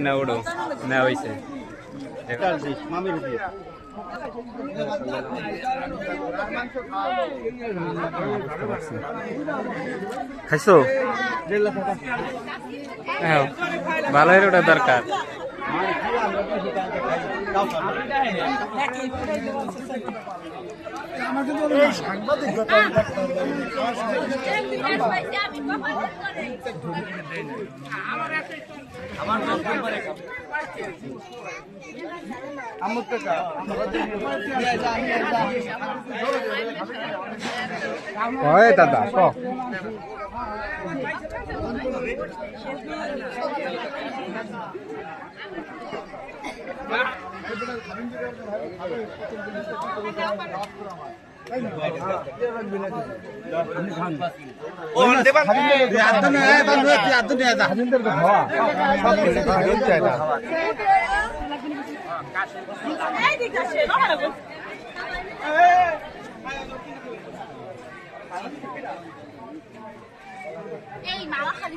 না ওড়ো না হইছে মামির দিয়ে খাইছো হ্যাঁ ভালো এর ওটা দরকার দাদা এই মালা খালি